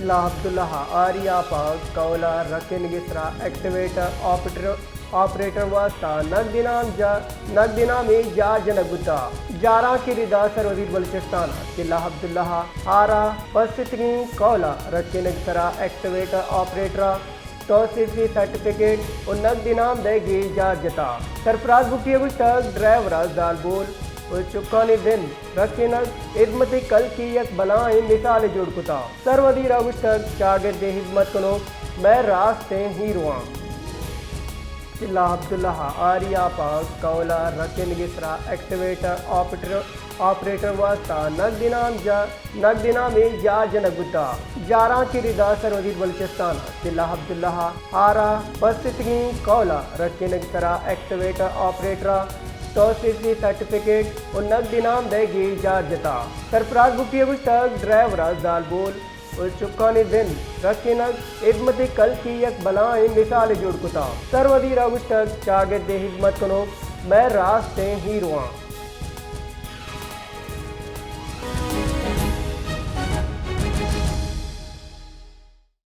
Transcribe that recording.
चिल्ला अब्दुल्लाह आरिया पाक कौला रकिन गिसरा एक्टिवेटर ऑपरेटर वास्ता नगदिना में जा जनगुता जारा की रिदा सरवजीर बलूचिस्तान चिल्ला अब्दुल्लाह आरा पस्तिगी कौला रकिन गिसरा एक्टिवेटर ऑपरेटर तौसीफी सर्टिफिकेट और नगदिनाम देगी जारजता सरफराज बुकिया तक ड्राइवर जाल बोल चुकानी दिन रखिनक इदमती कल की एक बलाई मिसाल जुड़कुता सरवजीर तक शागिर्द हिजमत कनो मैं रास्ते ही रुआ चिल्ला अब्दुल्लाह आरिया पाक कौला रकिन गिसरा एक्टिवेटर ऑपरेटर वास्ता नगदिना में जा जनगुता जारा की रिदा सरवजीर बलूचिस्तान चिल्ला अब्दुल्लाह आरा पस्तिगी कौला रकिन गिसरा एक्टिवेटर ऑपरेटर तौसीफी सर्टिफिकेट और नगदिनाम देगी जारजता सरफराज बुकिया तक ड्राइवर जाल बोल और चुकानी दिन रखिनक इदमती कल की एक बलाई मिसाल जुड़कुता सरवजीर तक शागिर्द हिजमत कनो मैं रास्ते ही रुआ।